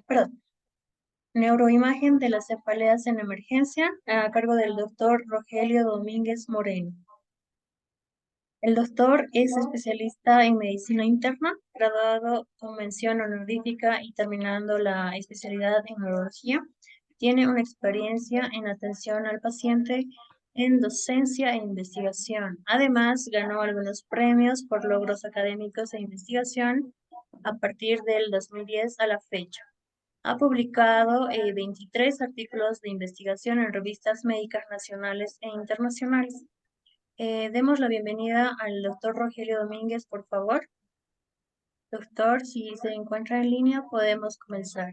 Perdón, neuroimagen de las cefaleas en emergencia a cargo del doctor Rogelio Domínguez Moreno. El doctor es especialista en medicina interna, graduado con mención honorífica y terminando la especialidad en neurología. Tiene una experiencia en atención al paciente, en docencia e investigación. Además, ganó algunos premios por logros académicos e investigación a partir del 2010 a la fecha. Ha publicado 23 artículos de investigación en revistas médicas nacionales e internacionales. Demos la bienvenida al doctor Rogelio Domínguez, por favor. Doctor, si se encuentra en línea, podemos comenzar.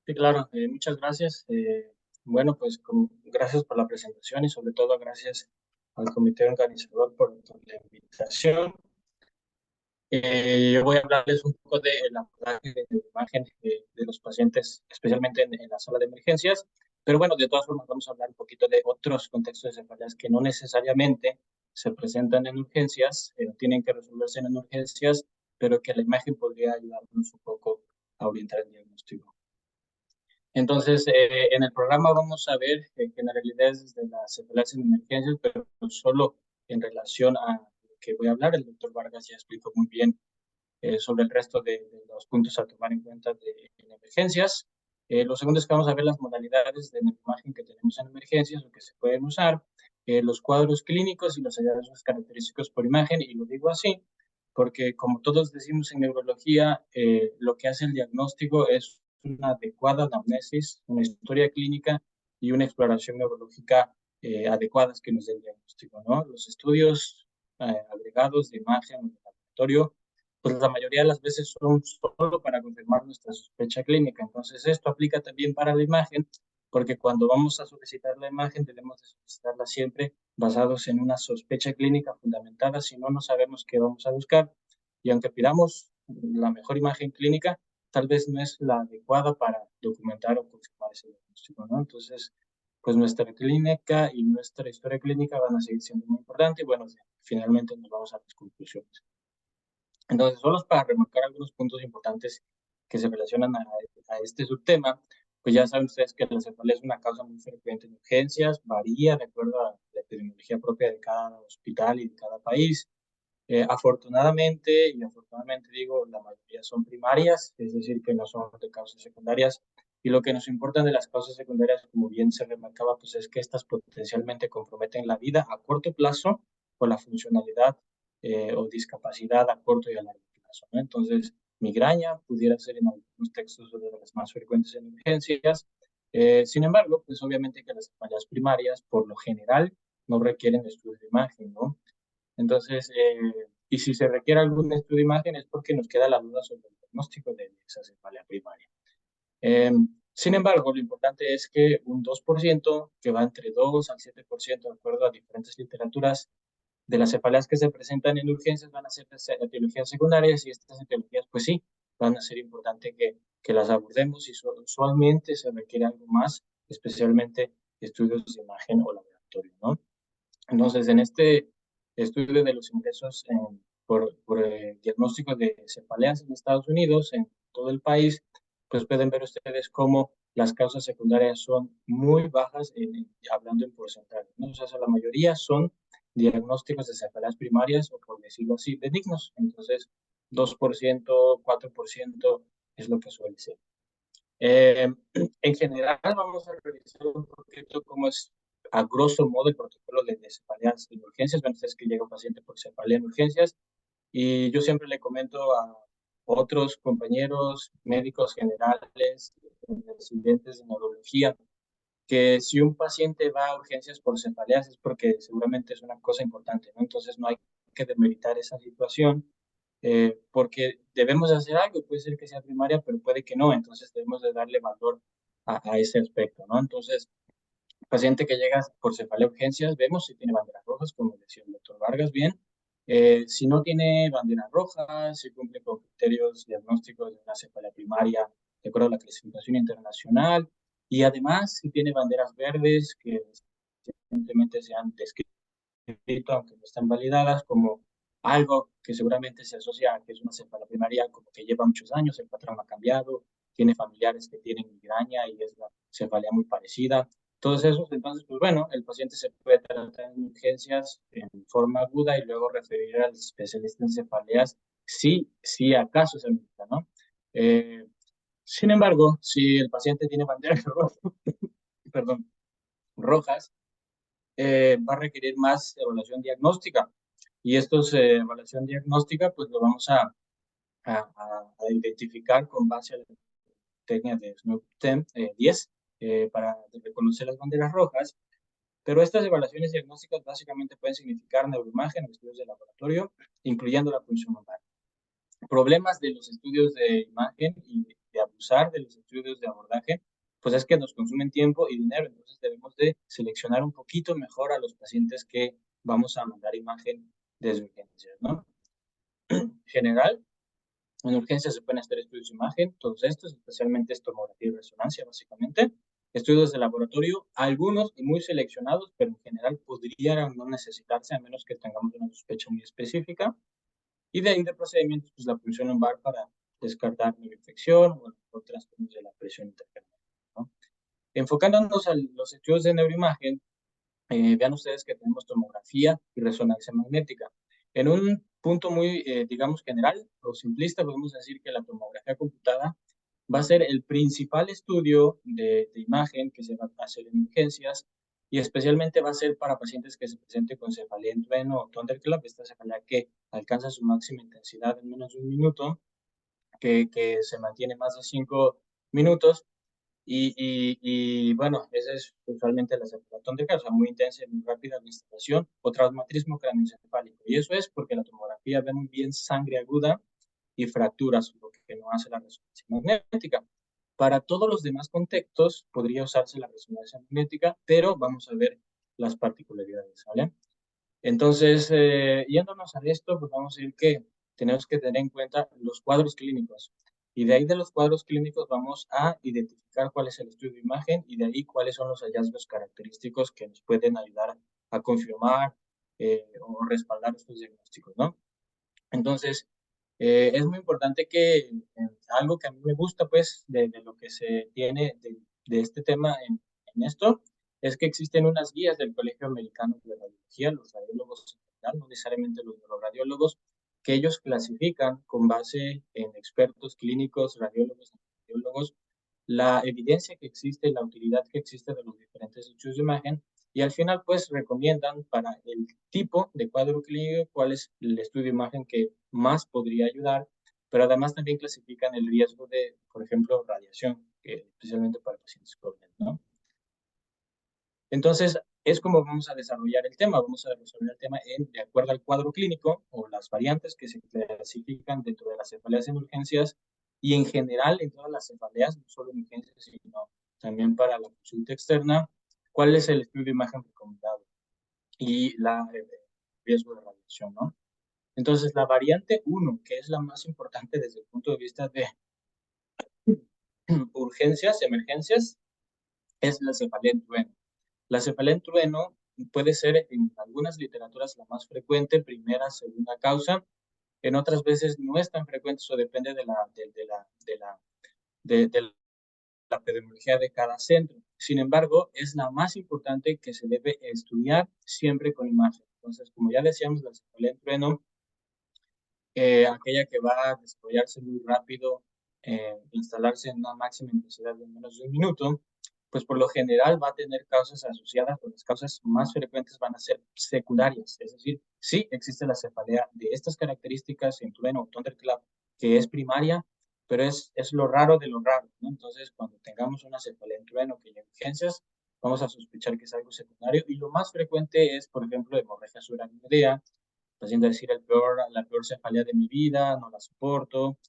Sí, claro, muchas gracias. Bueno, pues gracias por la presentación y sobre todo gracias al comité organizador por la invitación. Yo voy a hablarles un poco de el abordaje de la imagen de los pacientes, especialmente en la sala de emergencias, pero bueno, de todas formas vamos a hablar un poquito de otros contextos de cefaleas que no necesariamente se presentan en urgencias, tienen que resolverse en urgencias, pero que la imagen podría ayudarnos un poco a orientar el diagnóstico. Entonces, en el programa vamos a ver generalidades de las cefaleas en emergencias, pero solo en relación a lo que voy a hablar. El doctor Vargas ya explicó muy bien sobre el resto de los puntos a tomar en cuenta en emergencias. Lo segundo es que vamos a ver las modalidades de imagen que tenemos en emergencias, lo que se pueden usar, los cuadros clínicos y los hallazgos característicos por imagen, y lo digo así porque como todos decimos en neurología, lo que hace el diagnóstico es una adecuada anamnesis, una historia clínica y una exploración neurológica adecuadas que nos den diagnóstico, ¿no? Los estudios agregados de imagen en el laboratorio, pues la mayoría de las veces son solo para confirmar nuestra sospecha clínica. Entonces, esto aplica también para la imagen, porque cuando vamos a solicitar la imagen, debemos de solicitarla siempre basados en una sospecha clínica fundamentada, si no, no sabemos qué vamos a buscar. Y aunque pidamos la mejor imagen clínica, tal vez no es la adecuada para documentar o confirmar ese diagnóstico, ¿no? Entonces, pues nuestra clínica y nuestra historia clínica van a seguir siendo muy importantes y bueno, finalmente nos vamos a las conclusiones. Entonces, solo para remarcar algunos puntos importantes que se relacionan a este subtema, pues ya saben ustedes que la cefalea es una causa muy frecuente en urgencias, varía de acuerdo a la epidemiología propia de cada hospital y de cada país. Afortunadamente, y afortunadamente digo, la mayoría son primarias, es decir, que no son de causas secundarias. Y lo que nos importa de las causas secundarias, como bien se remarcaba, pues es que estas potencialmente comprometen la vida a corto plazo o la funcionalidad o discapacidad a corto y a largo plazo, ¿no? Entonces, migraña pudiera ser en algunos textos de las más frecuentes en urgencias. Sin embargo, pues obviamente que las cefaleas primarias, por lo general, no requieren estudios de imagen, ¿no? Entonces, y si se requiere algún estudio de imagen es porque nos queda la duda sobre el diagnóstico de esa cefalea primaria. Eh, Sin embargo, lo importante es que un 2%, que va entre 2 al 7%, de acuerdo a diferentes literaturas, de las cefaleas que se presentan en urgencias van a ser etiologías secundarias y estas etiologías, pues sí, van a ser importante que las abordemos y usualmente se requiere algo más, especialmente estudios de imagen o laboratorio, ¿no? Entonces, en este estudio de los ingresos por diagnósticos de cefaleas en Estados Unidos, en todo el país, pues pueden ver ustedes cómo las causas secundarias son muy bajas, hablando en porcentaje, ¿no? O sea, la mayoría son diagnósticos de cefaleas primarias o, por decirlo así, benignos. Entonces, 2%, 4% es lo que suele ser. Eh, en general, vamos a revisar un poquito cómo es, a grosso modo, el protocolo de cefaleas en urgencias. Bueno, ustedes que llega un paciente por cefalea en urgencias y yo siempre le comento a otros compañeros médicos generales, residentes de neurología, que si un paciente va a urgencias por cefaleas es porque seguramente es una cosa importante, ¿no? Entonces no hay que demeritar esa situación, porque debemos hacer algo, puede ser que sea primaria, pero puede que no, entonces debemos de darle valor a ese aspecto, ¿no? Entonces, paciente que llega por cefalea urgencias, vemos si tiene banderas rojas, como decía el doctor Vargas, bien. Si no tiene banderas rojas, si cumple con criterios diagnósticos de una cefalea primaria, de acuerdo a la clasificación internacional, y además si tiene banderas verdes que recientemente se han descrito, aunque no están validadas, como algo que seguramente se asocia a que es una cefalea primaria, como que lleva muchos años, el patrón ha cambiado, tiene familiares que tienen migraña y es la cefalea muy parecida. Todos esos, entonces, pues bueno, el paciente se puede tratar en urgencias en forma aguda y luego referir al especialista en cefaleas si acaso se necesita, ¿no? Eh, Sin embargo, si el paciente tiene banderas rojas, perdón, rojas, va a requerir más evaluación diagnóstica. Y estos evaluación diagnóstica, pues lo vamos a identificar con base a la técnica de SNOP-10 10 para reconocer las banderas rojas. Pero estas evaluaciones diagnósticas básicamente pueden significar neuroimagen, estudios de laboratorio, incluyendo la función lumbar. Problemas de los estudios de imagen y de abusar de los estudios de abordaje, pues es que nos consumen tiempo y dinero, entonces debemos de seleccionar un poquito mejor a los pacientes que vamos a mandar imagen desde urgencias, ¿no? En general, en urgencias se pueden hacer estudios de imagen, todos estos, especialmente tomografía y resonancia, básicamente. Estudios de laboratorio, algunos y muy seleccionados, pero en general podrían no necesitarse a menos que tengamos una sospecha muy específica. Y de ahí de procedimientos, pues la punción lumbar para descartar una infección o trastornos de la presión intracraniana, ¿no? Enfocándonos a los estudios de neuroimagen, vean ustedes que tenemos tomografía y resonancia magnética. En un punto muy, digamos, general o simplista, podemos decir que la tomografía computada va a ser el principal estudio de imagen que se va a hacer en urgencias y especialmente va a ser para pacientes que se presenten con cefalea en trueno o thunderclap, esta cefalea que alcanza su máxima intensidad en menos de un minuto, que se mantiene más de 5 minutos bueno, esa es usualmente la separación de casos, muy intensa y muy rápida la instalación o traumatismo craneoencefálico. Y eso es porque la tomografía ve muy bien sangre aguda y fracturas, lo que no hace la resonancia magnética. Para todos los demás contextos podría usarse la resonancia magnética, pero vamos a ver las particularidades, ¿vale? Entonces, yéndonos a esto, pues vamos a decir que tenemos que tener en cuenta los cuadros clínicos. Y de ahí de los cuadros clínicos vamos a identificar cuál es el estudio de imagen y de ahí cuáles son los hallazgos característicos que nos pueden ayudar a confirmar o respaldar estos diagnósticos, ¿no? Entonces, es muy importante que algo que a mí me gusta, pues, de lo que se tiene de este tema en esto, es que existen unas guías del Colegio Americano de Radiología, los radiólogos en general, no necesariamente los neuroradiólogos, que ellos clasifican con base en expertos clínicos, radiólogos, radiólogos, la evidencia que existe, la utilidad que existe de los diferentes estudios de imagen y al final pues recomiendan para el tipo de cuadro clínico cuál es el estudio de imagen que más podría ayudar, pero además también clasifican el riesgo de, por ejemplo, radiación, especialmente para pacientes jóvenes, ¿no? Entonces, es como vamos a desarrollar el tema. Vamos a desarrollar el tema de acuerdo al cuadro clínico o las variantes que se clasifican dentro de las cefaleas en urgencias y en general en todas las cefaleas, no solo en urgencias, sino también para la consulta externa, cuál es el estudio de imagen recomendado y el riesgo de radiación, ¿no? Entonces, la variante 1, que es la más importante desde el punto de vista de urgencias, emergencias, es la cefalea en trueno. La cefalea en trueno puede ser en algunas literaturas la más frecuente, primera, segunda causa. En otras veces no es tan frecuente, eso depende de la epidemiología de cada centro. Sin embargo, es la más importante que se debe estudiar siempre con imagen. Entonces, como ya decíamos, la cefalea en trueno, aquella que va a desarrollarse muy rápido, instalarse en una máxima intensidad de menos de un minuto, pues por lo general va a tener causas asociadas, o las causas más frecuentes van a ser secundarias, es decir, sí existe la cefalea de estas características en trueno o thunderclap, que es primaria, pero es lo raro de lo raro, ¿no? Entonces, cuando tengamos una cefalea en trueno que lleve urgencias, vamos a sospechar que es algo secundario, y lo más frecuente es, por ejemplo, hemorragia subaracnoidea, paciente decir la peor cefalea de mi vida, no la soporto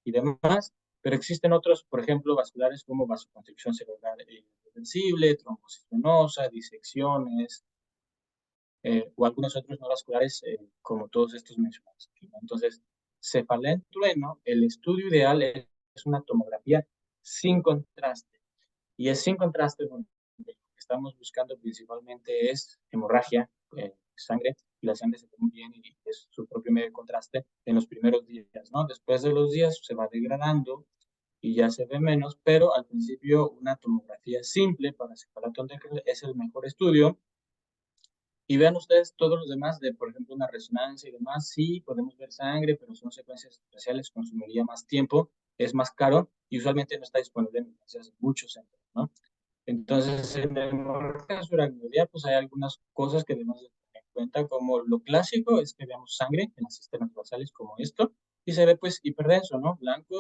y demás, pero existen otros, por ejemplo, vasculares como vasoconstricción cerebral irreversible, trombosis venosa, disecciones, o algunos otros no vasculares como todos estos mencionados aquí, ¿no? Entonces, cefalea en trueno, el estudio ideal es una tomografía sin contraste, y es sin contraste porque lo que estamos buscando principalmente es hemorragia, sangre, y la sangre se ve muy bien y es su propio medio de contraste en los primeros días, ¿no? Después de los días se va degradando y ya se ve menos, pero al principio una tomografía simple para cefaleatón es el mejor estudio. Y vean ustedes todos los demás, de por ejemplo una resonancia y demás, sí podemos ver sangre, pero son secuencias especiales, consumiría más tiempo, es más caro y usualmente no está disponible en muchos centros, ¿no? Entonces, en el hemorragia pues hay algunas cosas que debemos de tener en cuenta, como lo clásico es que veamos sangre en las cisternas basales como esto, y se ve pues hiperdenso, ¿no? Blanco,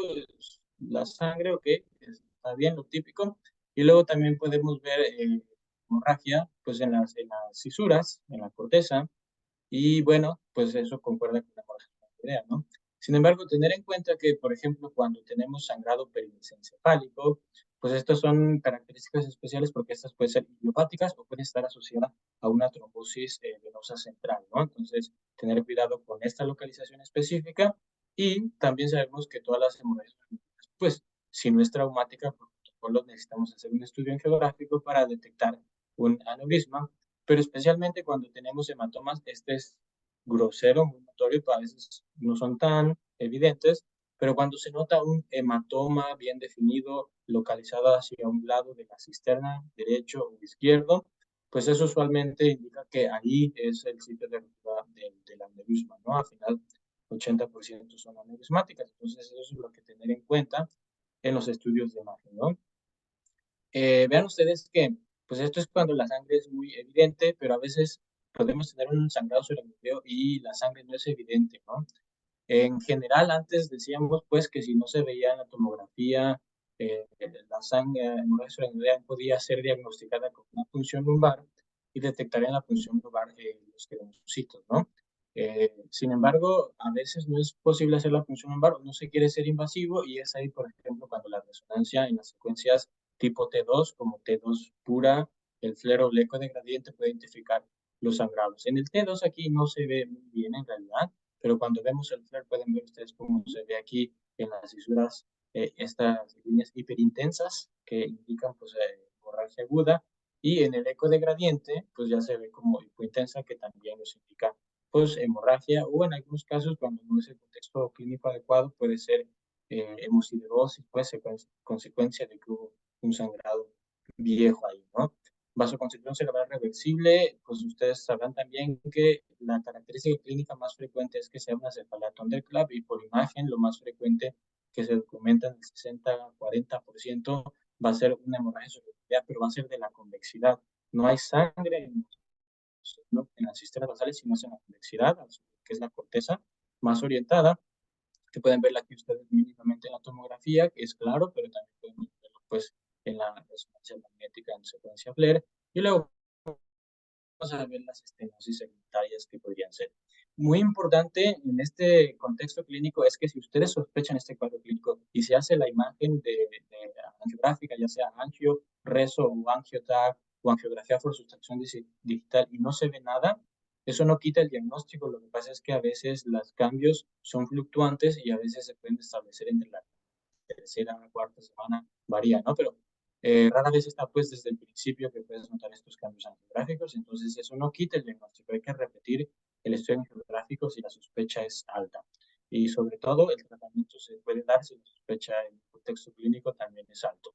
la sangre, ok, está bien, lo típico. Y luego también podemos ver hemorragia, pues en las cisuras, en la corteza, y bueno, pues eso concuerda con la idea, ¿no? Sin embargo, tener en cuenta que, por ejemplo, cuando tenemos sangrado perimesencefálico, pues estas son características especiales porque estas pueden ser idiopáticas o pueden estar asociadas a una trombosis venosa central, ¿no? Entonces, tener cuidado con esta localización específica y también sabemos que todas las hemorragias, pues, si no es traumática, por protocolo necesitamos hacer un estudio angiográfico para detectar un aneurisma, pero especialmente cuando tenemos hematomas, este es grosero, muy notorio, a veces no son tan evidentes, pero cuando se nota un hematoma bien definido, localizado hacia un lado de la cisterna, derecho o izquierdo, pues eso usualmente indica que ahí es el sitio de ruptura del aneurisma, ¿no? Al final, 80% son aneurismáticas, entonces eso es lo que tener en cuenta en los estudios de imagen, ¿no? Vean ustedes que, pues esto es cuando la sangre es muy evidente, pero a veces podemos tener un sangrado supranucleo y la sangre no es evidente, ¿no? En general, antes decíamos, pues, que si no se veía en la tomografía, la sangre hemorragia supranuclear podía ser diagnosticada con una punción lumbar y detectar en la punción lumbar los queromocitos, ¿no? Sin embargo, a veces no es posible hacer la punción lumbar o no se quiere ser invasivo y es ahí, por ejemplo, cuando la resonancia en las secuencias tipo T2, como T2 pura, el flero o el eco de gradiente puede identificar los sangrados. En el T2 aquí no se ve muy bien en realidad, pero cuando vemos el flare pueden ver ustedes cómo se ve aquí en las cisuras estas líneas hiperintensas que indican pues hemorragia aguda y en el eco de gradiente pues ya se ve como hipointensa que también nos indica pues hemorragia o en algunos casos cuando no es el contexto clínico adecuado puede ser hemosiderosis pues consecuencia de que hubo un sangrado viejo ahí, ¿no? Vasoconstricción cerebral reversible, pues ustedes sabrán también que la característica clínica más frecuente es que sea una cefalea thunderclap y por imagen lo más frecuente que se documenta en el 60-40% va a ser una hemorragia cerebral, pero va a ser de la convexidad. No hay sangre en las cisternas basales, sino es en la convexidad, que es la corteza más orientada, que pueden verla aquí ustedes mínimamente en la tomografía, que es claro, pero también pueden verlo pues en la resonancia magnética en secuencia FLAIR. Y luego vamos a ver las estenosis secundarias que podrían ser. Muy importante en este contexto clínico es que si ustedes sospechan este cuadro clínico y se hace la imagen de angiográfica, ya sea angio, reso o angiotag o angiografía por sustracción digital y no se ve nada, eso no quita el diagnóstico. Lo que pasa es que a veces los cambios son fluctuantes y a veces se pueden establecer entre la tercera, cuarta semana, varía, ¿no? Pero rara vez está pues desde el principio que puedes notar estos cambios angiográficos, entonces eso no quita el diagnóstico, hay que repetir el estudio angiográfico si la sospecha es alta. Y sobre todo el tratamiento se puede dar si la sospecha en el contexto clínico también es alto.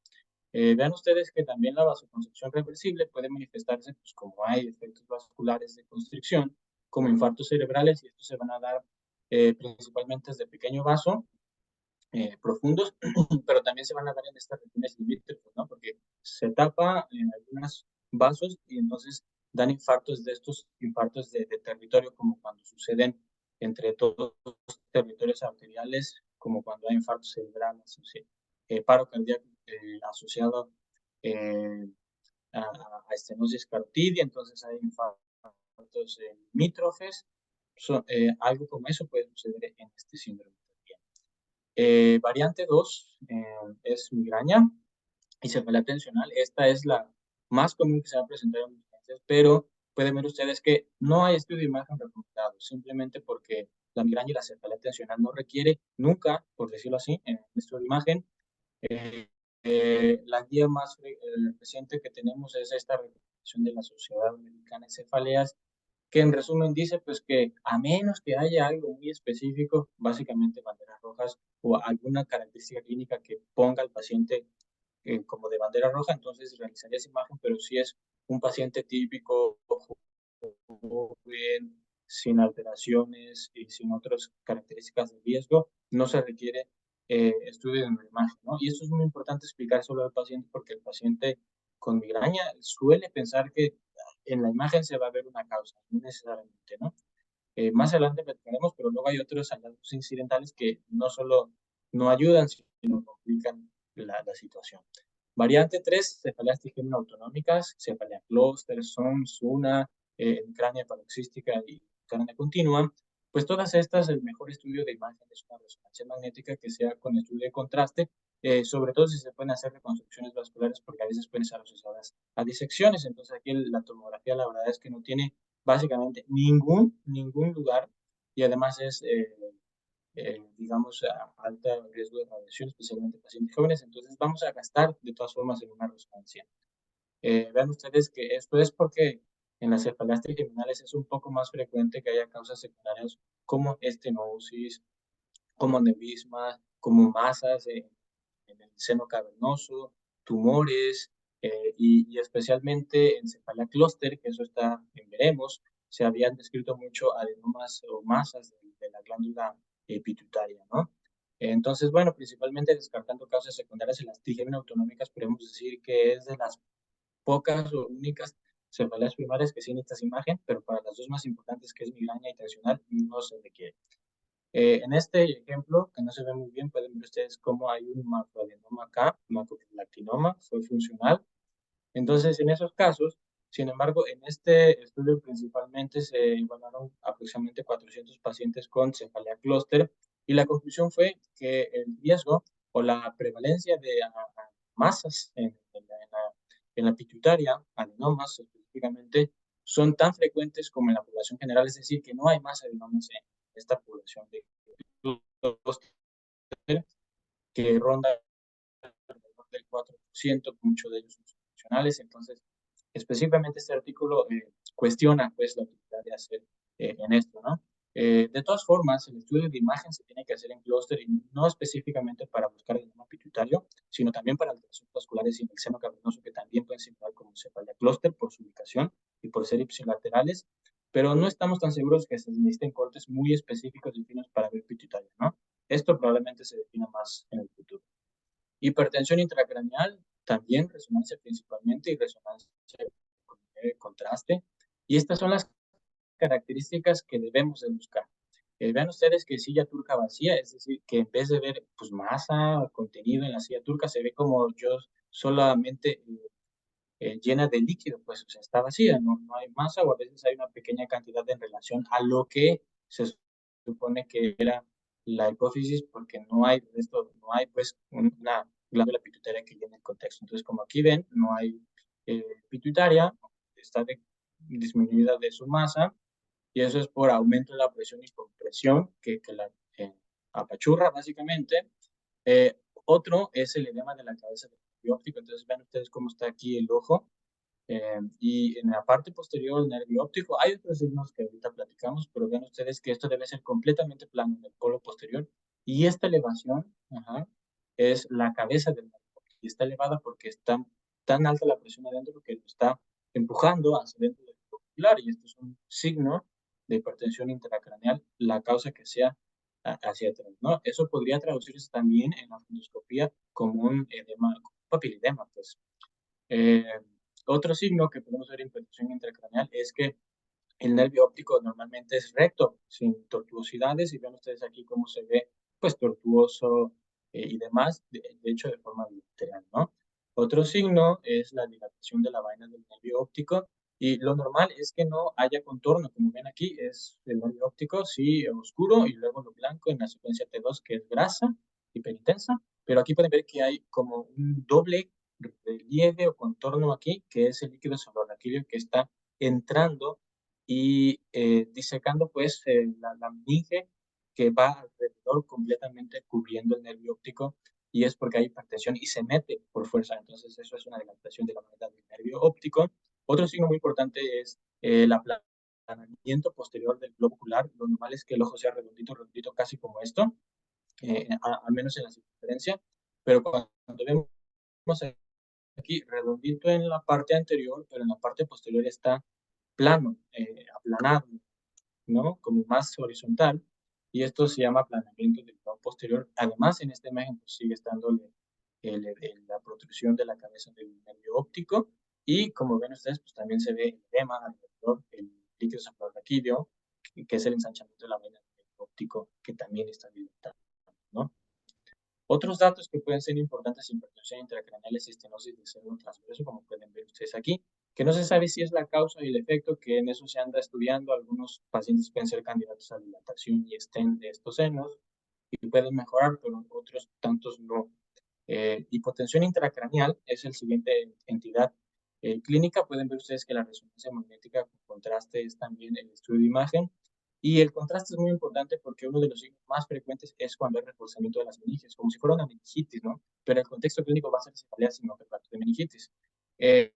Vean ustedes que también la vasoconstricción reversible puede manifestarse pues, como hay efectos vasculares de constricción, como infartos cerebrales, y estos se van a dar principalmente desde pequeño vaso, profundos, pero también se van a dar en estas regiones limítrofes, ¿no? Porque se tapa en algunos vasos y entonces dan infartos de estos infartos de territorio, como cuando suceden entre todos los territorios arteriales, como cuando hay infartos cerebrales, o sea, paro cardíaco asociado eh, a estenosis carotidia, entonces hay infartos limítrofes, algo como eso puede suceder en este síndrome también. Variante 2 es migraña y cefalea tensional. Esta es la más común que se va a presentar en urgencias, pero pueden ver ustedes que no hay estudio de imagen recomendado, simplemente porque la migraña y la cefalea tensional no requiere nunca, por decirlo así, en el estudio de imagen. Eh, la guía más reciente que tenemos es esta recomendación de la Sociedad Americana de Cefaleas que en resumen dice pues que a menos que haya algo muy específico, básicamente banderas rojas o alguna característica clínica que ponga al paciente como de bandera roja, entonces realizaría esa imagen, pero si es un paciente típico, joven, sin alteraciones y sin otras características de riesgo, no se requiere estudio de imagen, ¿no? Y esto es muy importante explicar solo al paciente porque el paciente con migraña suele pensar que en la imagen se va a ver una causa, no necesariamente, ¿no? Más adelante platicaremos, pero luego hay otros hallazgos incidentales que no solo no ayudan, sino complican la situación. Variante 3, cefaleas autonómicas, cefalea clúster, SOM, SUNA, cránea paroxística y cránea continua. Pues todas estas, el mejor estudio de imagen es una resonancia magnética que sea con estudio de contraste, sobre todo si se pueden hacer reconstrucciones vasculares, porque a veces pueden estar asociadas a disecciones. Entonces aquí la tomografía la verdad es que no tiene básicamente ningún lugar y además es digamos, a alto riesgo de radiación, especialmente en pacientes jóvenes. Entonces vamos a gastar de todas formas en una resonancia. Vean ustedes que esto es porque en las cefaleas trigeminales es un poco más frecuente que haya causas secundarias como estenosis, como aneurismas, como masas en el seno cavernoso, tumores y especialmente en cefalea clúster, que eso está en veremos, se habían descrito mucho adenomas o masas de la glándula pituitaria, ¿no? Entonces, bueno, principalmente descartando causas secundarias en las TGM autonómicas, podemos decir que es de las pocas o únicas cefaleas primarias que sí necesitas imagen, pero para las dos más importantes, que es migraña y tensional, no se requiere. En este ejemplo, que no se ve muy bien, pueden ver ustedes cómo hay un macroadenoma acá, macrolactinoma, fue funcional. Entonces, en esos casos, sin embargo, en este estudio principalmente se evaluaron aproximadamente 400 pacientes con cefalea clúster y la conclusión fue que el riesgo o la prevalencia de masas en la pituitaria, adenomas específicamente, son tan frecuentes como en la población general, es decir, que no hay más adenomas en esta población de clúster que ronda alrededor del 4%, muchos de ellos son funcionales. Entonces, específicamente este artículo cuestiona pues la utilidad de hacer en esto, ¿no? De todas formas, el estudio de imagen se tiene que hacer en clúster y no específicamente para buscar el adenoma pituitario, sino también para alteraciones vasculares y en el seno cavernoso que también pueden circular como cefalea clúster por su ubicación y por ser ipsilaterales, pero no estamos tan seguros que se necesiten cortes muy específicos y finos para ver pituitario, ¿no? Esto probablemente se defina más en el futuro. Hipertensión intracraneal, también resonancia principalmente y resonancia con contraste. Y estas son las características que debemos de buscar. Vean ustedes que silla turca vacía, es decir, que en vez de ver pues, masa, contenido en la silla turca, se ve como yo solamente llena de líquido, pues o sea, está vacía, no hay masa o a veces hay una pequeña cantidad en relación a lo que se supone que era la hipófisis porque no hay esto, no hay pues una glándula pituitaria que llene el contexto. Entonces, como aquí ven, no hay pituitaria, está disminuida de su masa y eso es por aumento de la presión y compresión que la apachurra básicamente. Eh, Otro es el edema de la cabeza del nervio óptico. Entonces, ven ustedes cómo está aquí el ojo y en la parte posterior del nervio óptico hay otros signos que ahorita platicamos, pero vean ustedes que esto debe ser completamente plano en el polo posterior y esta elevación es la cabeza del nervio óptico y está elevada porque está tan alta la presión adentro que lo está empujando hacia dentro del globo ocular y esto es un signo de hipertensión intracraneal, la causa que sea hacia atrás, ¿no? Eso podría traducirse también en la fundoscopía como un edema, como un papiledema, pues. Eh, Otro signo que podemos ver en hipertensión intracraneal es que el nervio óptico normalmente es recto, sin tortuosidades, y ven ustedes aquí cómo se ve, pues, tortuoso y demás, de hecho, de forma bilateral, ¿no? Otro signo es la dilatación de la vaina del nervio óptico, y lo normal es que no haya contorno, como ven aquí, es el nervio óptico, sí, oscuro, y luego lo blanco en la secuencia T2, que es grasa hiperintensa, pero aquí pueden ver que hay como un doble relieve o contorno aquí, que es el líquido suprarraquídeo que está entrando y disecando pues la meninge que va alrededor completamente cubriendo el nervio óptico y es porque hay hipertensión y se mete por fuerza. Entonces eso es una dilatación de la unidad del nervio óptico. Otro signo muy importante es la aplanamiento posterior del globo ocular. Lo normal es que el ojo sea redondito, redondito, casi como esto, al menos en la circunferencia, pero cuando vemos aquí redondito en la parte anterior, pero en la parte posterior está plano, aplanado, ¿no? Como más horizontal, y esto se llama aplanamiento del globo posterior. Además, en esta imagen pues, sigue estando la protrusión de la cabeza del nervio óptico, y como ven ustedes, pues también se ve el edema alrededor, el líquido suprarraquídeo, que es el ensanchamiento de la vena del nervio óptico, que también está dilatado, ¿no? Otros datos que pueden ser importantes en hipertensión intracraneal es estenosis del seno transverso, como pueden ver ustedes aquí, que no se sabe si es la causa y el efecto, que en eso se anda estudiando. Algunos pacientes pueden ser candidatos a dilatación y stent de estos senos y pueden mejorar, pero otros tantos no. Hipotensión intracraneal es el siguiente entidad clínica. Pueden ver ustedes que la resonancia magnética con contraste es también el estudio de imagen. Y el contraste es muy importante porque uno de los signos más frecuentes es cuando hay reforzamiento de las meninges, como si fuera una meningitis, ¿no? Pero el contexto clínico va a ser cefalea sinocefálica de meningitis. Eh,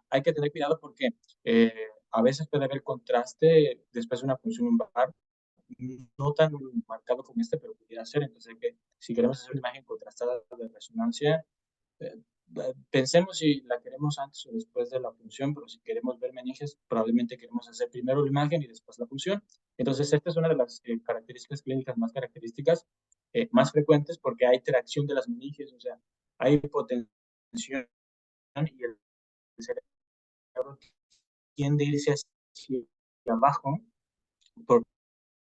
hay que tener cuidado porque eh, a veces puede haber contraste después de una punción lumbar, no tan marcado como este, pero pudiera ser. Entonces, si queremos hacer una imagen contrastada de resonancia, eh, pensemos si la queremos antes o después de la punción, pero si queremos ver meninges, probablemente queremos hacer primero la imagen y después la punción. Entonces, esta es una de las características clínicas más características, más frecuentes, porque hay tracción de las meninges, o sea, hay hipotensión y el cerebro tiende a irse hacia abajo por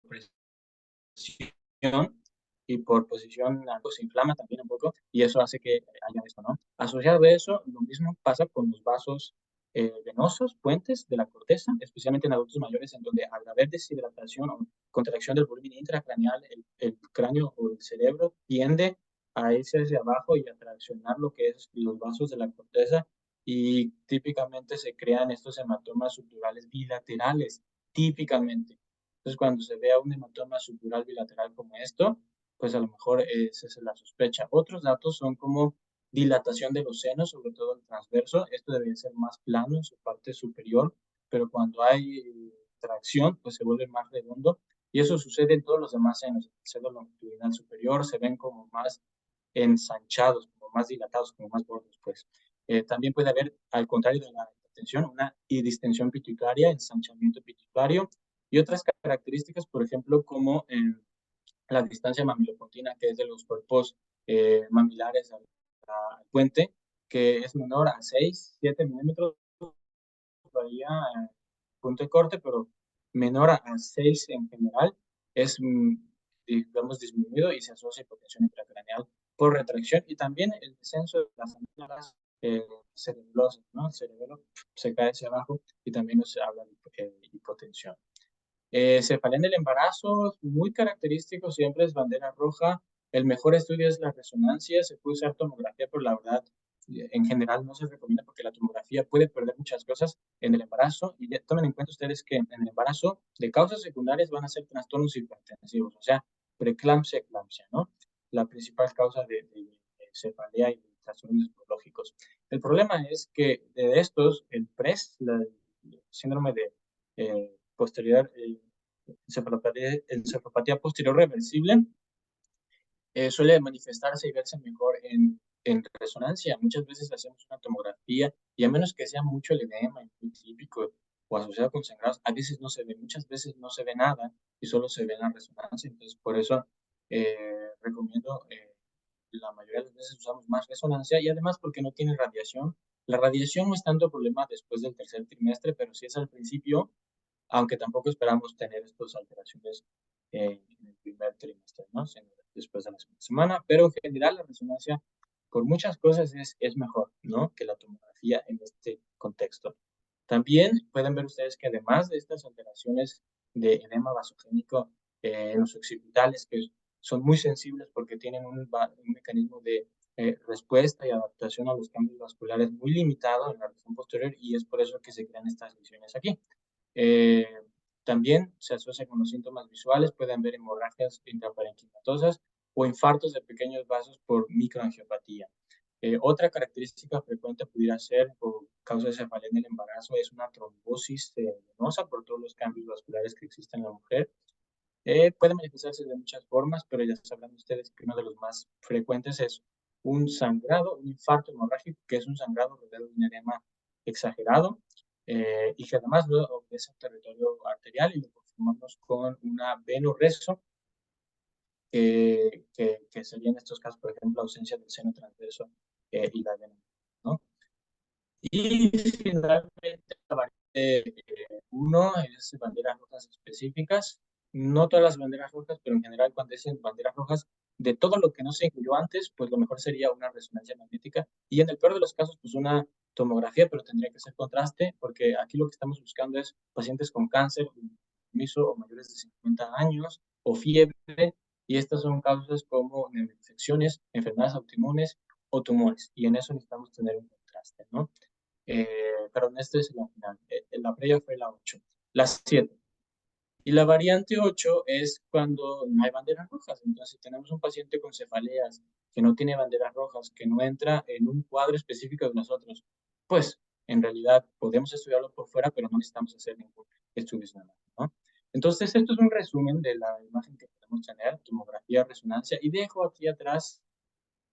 presión, y por posición pues, se inflama también un poco, y eso hace que haya esto, ¿no? Asociado a eso, lo mismo pasa con los vasos venosos, puentes de la corteza, especialmente en adultos mayores, en donde al haber deshidratación o contracción del volumen intracraneal, el cráneo o el cerebro tiende a irse hacia abajo y a traccionar lo que es los vasos de la corteza, y típicamente se crean estos hematomas subdurales bilaterales, típicamente. Entonces, cuando se vea un hematoma sutural bilateral como esto, pues a lo mejor esa es la sospecha. Otros datos son como dilatación de los senos, sobre todo el transverso. Esto debería ser más plano en su parte superior, pero cuando hay tracción, pues se vuelve más redondo. Y eso sucede en todos los demás senos. El seno longitudinal superior se ven como más ensanchados, como más dilatados, como más gordos, pues. También puede haber, al contrario de la hipertensión, una distensión pituitaria, ensanchamiento pituitario, y otras características, por ejemplo, como la distancia mamilopontina, que es de los cuerpos mamilares al puente, que es menor a 6, 7 milímetros, varía punto de corte, pero menor a 6 en general, es, digamos, disminuido y se asocia a hipotensión intracraneal por retracción, y también el descenso de las amígdalas cerebelosas, ¿no? El cerebelo se cae hacia abajo y también nos habla de hipotensión. Cefalea en el embarazo, muy característico, siempre es bandera roja. El mejor estudio es la resonancia, se puede usar tomografía, pero la verdad, en general no se recomienda porque la tomografía puede perder muchas cosas en el embarazo. Y tomen en cuenta ustedes que en el embarazo de causas secundarias van a ser trastornos hipertensivos, o sea, preeclampsia, eclampsia, ¿no? La principal causa de cefalea y de trastornos neurológicos. El problema es que de estos, el PRES, el síndrome de posterior, encefalopatía posterior reversible, suele manifestarse y verse mejor en resonancia. Muchas veces hacemos una tomografía y a menos que sea mucho el edema, muy típico o asociado con sangrados, a veces no se ve, muchas veces no se ve nada y solo se ve en la resonancia. Entonces, por eso recomiendo, la mayoría de las veces usamos más resonancia, y además porque no tiene radiación. La radiación no es tanto problema después del tercer trimestre, pero si es al principio, aunque tampoco esperamos tener estas alteraciones en el primer trimestre, ¿no? Después de la segunda semana, pero en general la resonancia por muchas cosas es mejor, ¿no? Que la tomografía en este contexto. También pueden ver ustedes que además de estas alteraciones de edema vasogénico en los occipitales, que son muy sensibles porque tienen un mecanismo de respuesta y adaptación a los cambios vasculares muy limitado en la región posterior, y es por eso que se crean estas lesiones aquí. Eh, También se asocia con los síntomas visuales, pueden haber hemorragias intraparenquimatosas o infartos de pequeños vasos por microangiopatía. Otra característica frecuente pudiera ser, o causa de cefalea en el embarazo es una trombosis venosa por todos los cambios vasculares que existen en la mujer. Puede manifestarse de muchas formas, pero ya sabrán ustedes que uno de los más frecuentes es un sangrado, un infarto hemorrágico, que es un sangrado rodeado de un edema exagerado, y que además luego es un territorio arterial y lo confirmamos con una venureso, que sería en estos casos, por ejemplo, ausencia del seno transverso y la vena, ¿no? Y finalmente, la variante uno es banderas rojas específicas. No todas las banderas rojas, pero en general cuando dicen banderas rojas, de todo lo que no se incluyó antes, pues lo mejor sería una resonancia magnética y en el peor de los casos, pues una tomografía, pero tendría que ser contraste, porque aquí lo que estamos buscando es pacientes con cáncer, miso o mayores de 50 años o fiebre, y estas son causas como infecciones, enfermedades autoinmunes o tumores, y en eso necesitamos tener un contraste, ¿no? Perdón, este es la final. La previa fue la 8. La 7. Y la variante 8 es cuando no hay banderas rojas. Entonces, si tenemos un paciente con cefaleas que no tiene banderas rojas, que no entra en un cuadro específico de nosotros, pues en realidad podemos estudiarlo por fuera, pero no necesitamos hacer ningún estudio nada, ¿no? Entonces, esto es un resumen de la imagen que podemos tener, tomografía, resonancia, y dejo aquí atrás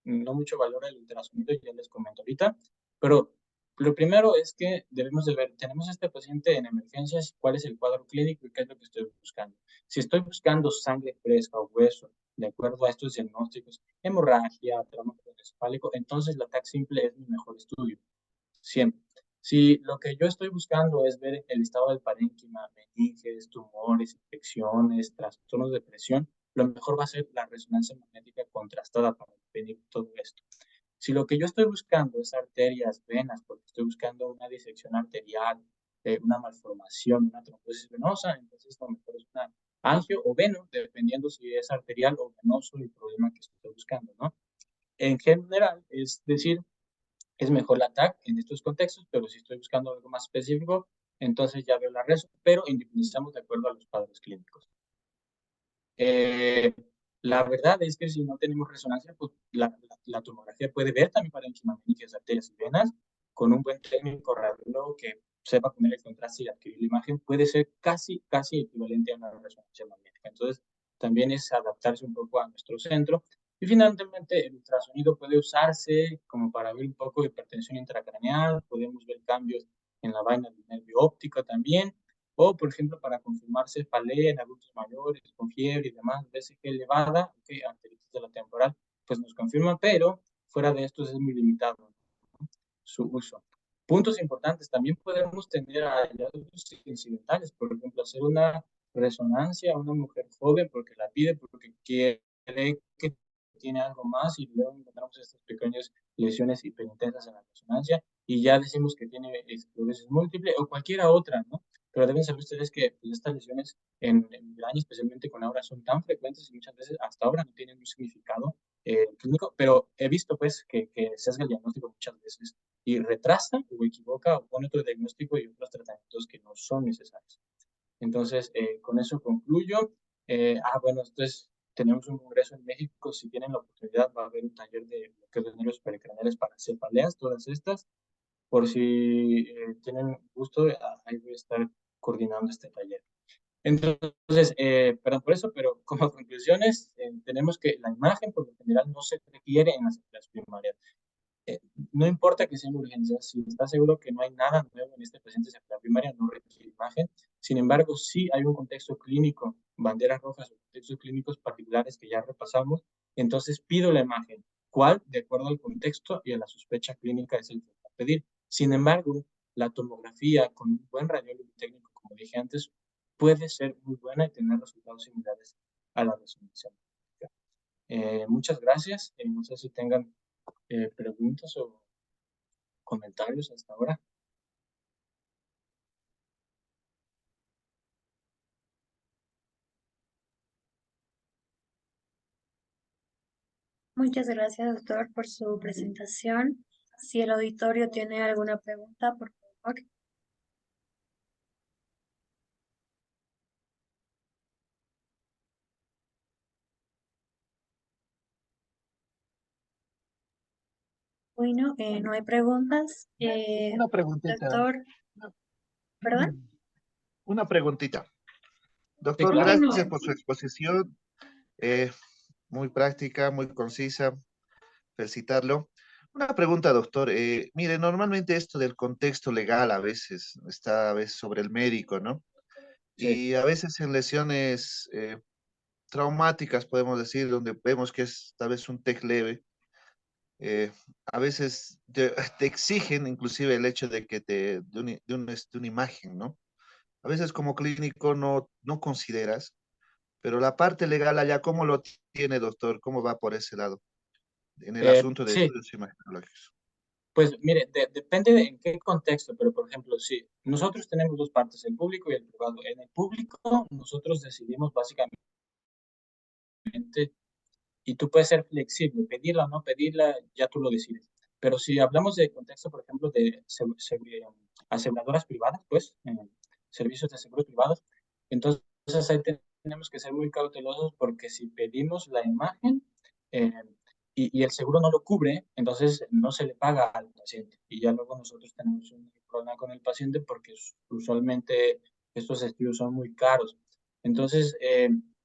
no mucho valor al ultrasonido, ya les comento ahorita, pero lo primero es que debemos de ver, tenemos a este paciente en emergencias, cuál es el cuadro clínico y qué es lo que estoy buscando. Si estoy buscando sangre fresca o hueso, de acuerdo a estos diagnósticos, hemorragia, trauma craneoencefálico, entonces la TAC simple es mi mejor estudio, siempre. Si lo que yo estoy buscando es ver el estado del parénquima, meninges, tumores, infecciones, trastornos de presión, lo mejor va a ser la resonancia magnética contrastada para definir todo esto. Si lo que yo estoy buscando es arterias, venas, porque estoy buscando una disección arterial, una malformación, una trombosis venosa, entonces lo mejor es una angio o veno, dependiendo si es arterial o venoso el problema que estoy buscando, ¿no? En general, es decir, es mejor la TAC en estos contextos, pero si estoy buscando algo más específico, entonces ya veo la reso, pero independizamos de acuerdo a los cuadros clínicos. Eh, la verdad es que si no tenemos resonancia, pues la tomografía puede ver también para meninges, arterias y venas, con un buen técnico radiólogo que sepa poner el contraste y adquirir la imagen, puede ser casi equivalente a una resonancia magnética. Entonces, también es adaptarse un poco a nuestro centro. Y finalmente, el ultrasonido puede usarse como para ver un poco de hipertensión intracraneal, podemos ver cambios en la vaina del nervio óptico también, o, por ejemplo, para confirmar cefalea en adultos mayores, con fiebre y demás, BCG elevada, okay, arteritis de la temporal, pues nos confirma, pero fuera de esto es muy limitado, ¿no?, su uso. Puntos importantes, también podemos tener hallazgos incidentales, por ejemplo, hacer una resonancia a una mujer joven porque la pide, porque quiere que tiene algo más y luego encontramos estas pequeñas lesiones hiperintensas en la resonancia y ya decimos que tiene esclerosis múltiple o cualquiera otra, ¿no? Pero deben saber ustedes que pues, estas lesiones en el año, especialmente con ahora, son tan frecuentes y muchas veces hasta ahora no tienen un significado clínico, pero he visto pues que se hace el diagnóstico muchas veces y retrasa o equivoca o pone otro diagnóstico y otros tratamientos que no son necesarios. Entonces, con eso concluyo. Bueno, entonces tenemos un congreso en México, si tienen la oportunidad va a haber un taller de bloqueo de nervios pericraneales para cefaleas, todas estas. Por si tienen gusto, ahí voy a estar coordinando este taller. Entonces, perdón por eso, pero como conclusiones, tenemos que la imagen por lo general no se requiere en las células primarias. No importa que sea en urgencia, si está seguro que no hay nada nuevo en este paciente de la primaria, no requiere imagen. Sin embargo, sí hay un contexto clínico, banderas rojas o contextos clínicos particulares que ya repasamos, entonces pido la imagen. ¿Cuál? De acuerdo al contexto y a la sospecha clínica es el que va a pedir. Sin embargo, la tomografía con un buen radiólogo técnico, como dije antes, puede ser muy buena y tener resultados similares a la resonancia magnética. Muchas gracias. No sé si tengan preguntas o comentarios hasta ahora. Muchas gracias, doctor, por su presentación. Si el auditorio tiene alguna pregunta, por favor. Bueno, no hay preguntas. Una preguntita. Doctor, ¿perdón? Una preguntita. Sí, Doctor, Sí, claro. gracias no. por su exposición. eh, Muy práctica, muy concisa. Felicitarlo. Una pregunta, doctor. Mire, normalmente esto del contexto legal a veces está a veces sobre el médico, ¿no? Sí. Y a veces en lesiones traumáticas, podemos decir, donde vemos que es tal vez un TEC leve, eh, a veces te exigen inclusive el hecho de que de una imagen, ¿no? A veces como clínico no consideras, pero la parte legal allá, ¿cómo lo tiene, doctor? ¿Cómo va por ese lado en el asunto de Sí, estudios imagenológicos? pues mire, depende de en qué contexto, pero por ejemplo, sí, nosotros tenemos dos partes, el público y el privado. En el público, nosotros decidimos básicamente, y tú puedes ser flexible, pedirla o no pedirla, ya tú lo decides. Pero si hablamos de contexto, por ejemplo, de aseguradoras privadas, pues, servicios de seguros privados, entonces ahí tenemos que ser muy cautelosos porque si pedimos la imagen eh, y el seguro no lo cubre, entonces no se le paga al paciente. Y ya luego nosotros tenemos un problema con el paciente porque usualmente estos estudios son muy caros. Entonces,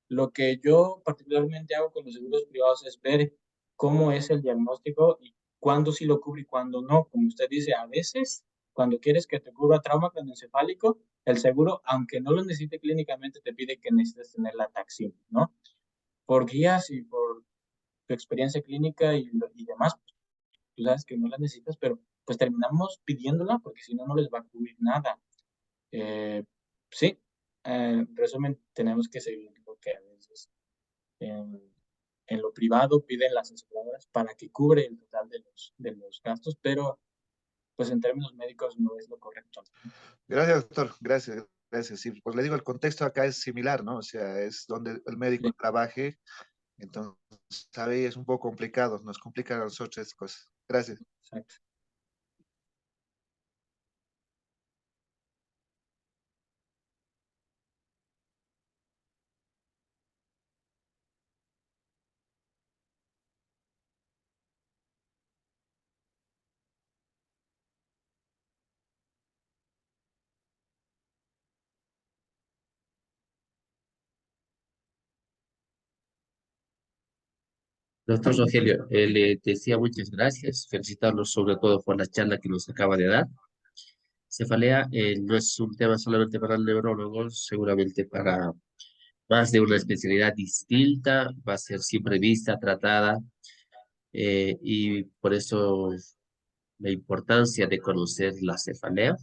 lo que yo particularmente hago con los seguros privados es ver cómo es el diagnóstico y cuándo sí lo cubre y cuándo no. Como usted dice, a veces cuando quieres que te cubra trauma craneoencefálico, el seguro, aunque no lo necesite clínicamente, te pide que necesites tener la taxina, ¿no? Por guías y por tu experiencia clínica y demás, pues, tú sabes que no la necesitas, pero pues terminamos pidiéndola porque si no, no les va a cubrir nada. Eh, sí, en resumen, tenemos que seguir lo que a veces en, en lo privado piden las aseguradoras para que cubre el total de los gastos, pero pues en términos médicos no es lo correcto. Gracias, doctor. Gracias, gracias. Sí, pues le digo, el contexto acá es similar, ¿no? O sea, es donde el médico Sí, trabaje. Entonces, sabe, es un poco complicado. Nos complican a nosotros estas cosas. Gracias. exacto. Doctor Rogelio, le decía muchas gracias, felicitarlo sobre todo por la charla que nos acaba de dar. Cefalea no es un tema solamente para el neurólogo, seguramente para más de una especialidad distinta, va a ser siempre vista, tratada, y por eso la importancia de conocer la cefalea.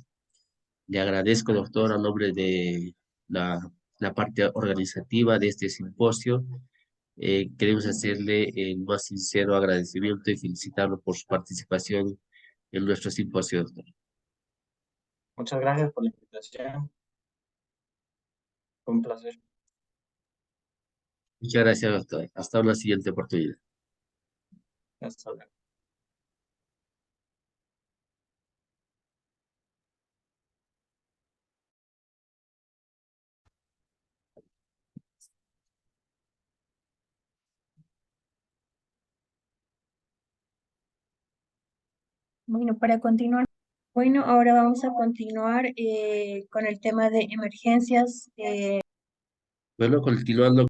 Le agradezco, doctor, a nombre de la, la parte organizativa de este simposio. Queremos hacerle el más sincero agradecimiento y felicitarlo por su participación en nuestro simposio, doctor. Muchas gracias por la invitación. Fue un placer. Muchas gracias, doctor. Hasta una siguiente oportunidad. Hasta luego. Bueno, para continuar. Bueno, ahora vamos a continuar con el tema de emergencias. Bueno, continuando